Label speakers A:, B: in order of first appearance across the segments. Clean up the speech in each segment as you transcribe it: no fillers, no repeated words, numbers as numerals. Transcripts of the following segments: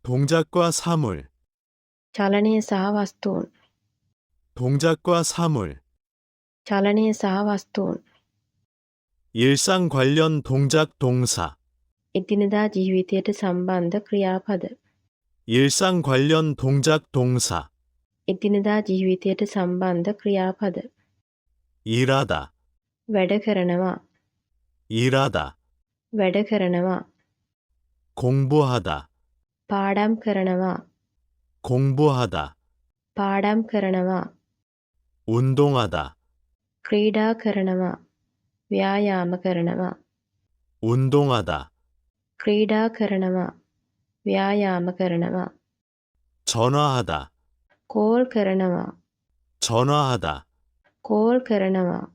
A: 동작과 사물,
B: චලනය සහ වස්තුන්.
A: 동작과 사물,
B: චලනය සහ වස්තුන්.
A: 일상 관련 동작 동사,
B: එදිනෙදා ජීවිතයට සම්බන්ධ ක්‍රියාපද.
A: 일상 관련 동작 동사,
B: එදිනෙදා ජීවිතයට සම්බන්ධ ක්‍රියාපද.
A: 일하다,
B: වැඩ කරනවා.
A: 일하다,
B: වැඩ කරනවා.
A: 공부하다,
B: පාඩම් කරනවා.
A: 공부하다,
B: පාඩම් කරනවා.
A: 운동하다,
B: ක්‍රීඩා කරනවා. ව්‍යායාම කරනවා.
A: 운동하다,
B: ක්‍රීඩා කරනවා. ව්‍යායාම කරනවා.
A: 전화하다,
B: කෝල් කරනවා.
A: 전화하다,
B: කෝල් කරනවා.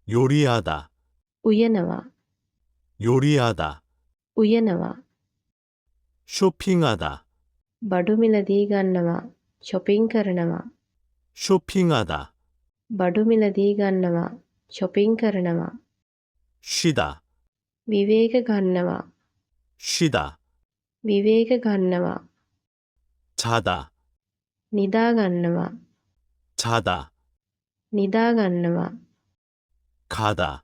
A: 요리하다,
B: උයනවා.
A: 요리하다,
B: උයනවා.
A: 쇼핑하다,
B: බඩු මිලදී ගන්නවා. shopping කරනවා.
A: 쇼핑하다,
B: බඩු මිලදී ගන්නවා. shopping කරනවා.
A: 쉬다,
B: විවේක ගන්නවා.
A: 쉬다,
B: විවේක ගන්නවා.
A: 자다,
B: නිදා ගන්නවා.
A: 자다,
B: නිදා ගන්නවා.
A: 가다,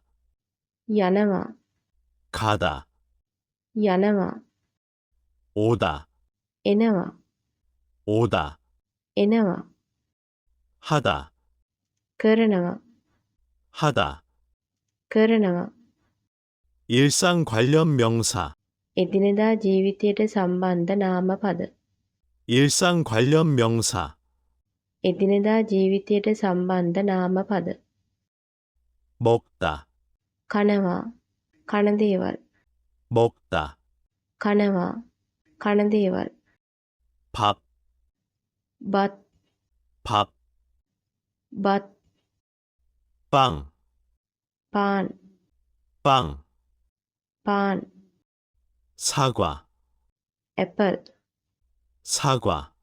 B: යනවා.
A: 가다,
B: යනවා.
A: 오다,
B: එනවා.
A: 오다,
B: එනවා.
A: 하다,
B: කරනවා.
A: 하다,
B: කරනවා.
A: 일상 관련 명사,
B: එදිනෙදා ජීවිතයට සම්බන්ධ නාමපද.
A: 일상 관련 명사,
B: එදිනෙදා ජීවිතයට සම්බන්ධ නාමපද.
A: 먹다,
B: කනවා. කන දේවල්.
A: 먹다,
B: කනවා. කන දේවල්.
A: 밥,
B: බත්.
A: 밥,
B: බත්.
A: 빵,
B: පාන්.
A: 빵,
B: පාන්.
A: 사과,
B: ඇපල්.
A: 사과,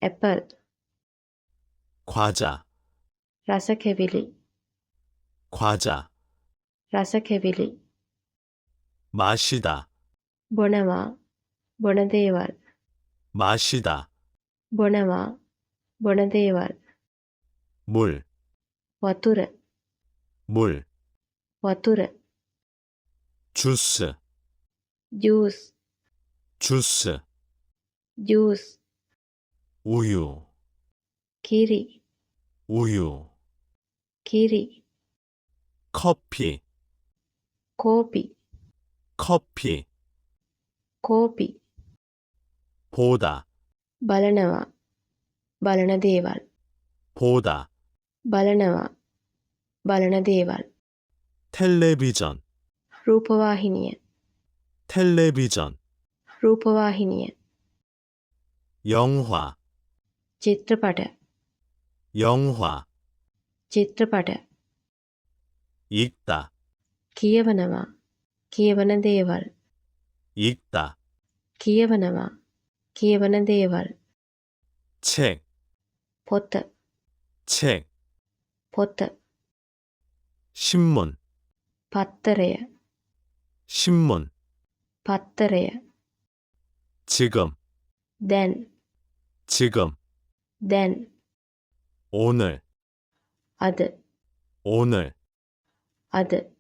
B: ඇපල්.
A: 과자,
B: රස කෙවිලි.
A: 과자,
B: රස කෙවිලි.
A: 마시다,
B: බොනවා. බොන දේවල්.
A: 마시다,
B: බොනවා. බොන දේවල්.
A: 물,
B: වතුර.
A: 물,
B: වතුර.
A: 주스,
B: ජූස්.
A: 주스,
B: ජූස්.
A: 우유,
B: කිරි.
A: 우유,
B: කිරි.
A: 커피,
B: කෝපි.
A: 커피,
B: කෝපි.
A: 보다,
B: බලනවා. බලන දේවල්.
A: 보다,
B: බලනවා. බලන දේවල්.
A: 텔레비전,
B: රූපවාහිනිය.
A: 텔레비전,
B: රූපවාහිනිය.
A: 영화,
B: චිත්‍රපට.
A: 영화,
B: චිත්‍රපට.
A: 읽다,
B: කියවනවා. කියවන දේවල්.
A: 읽다,
B: කියවනවා. කියවන දේවල්.
A: 책,
B: පොත.
A: 책,
B: පොත.
A: 신문,
B: පත්තරය.
A: 신문,
B: පත්තරය.
A: 지금,
B: දැන්.
A: 지금,
B: දැන්.
A: 오늘,
B: අද.
A: 오늘,
B: අද.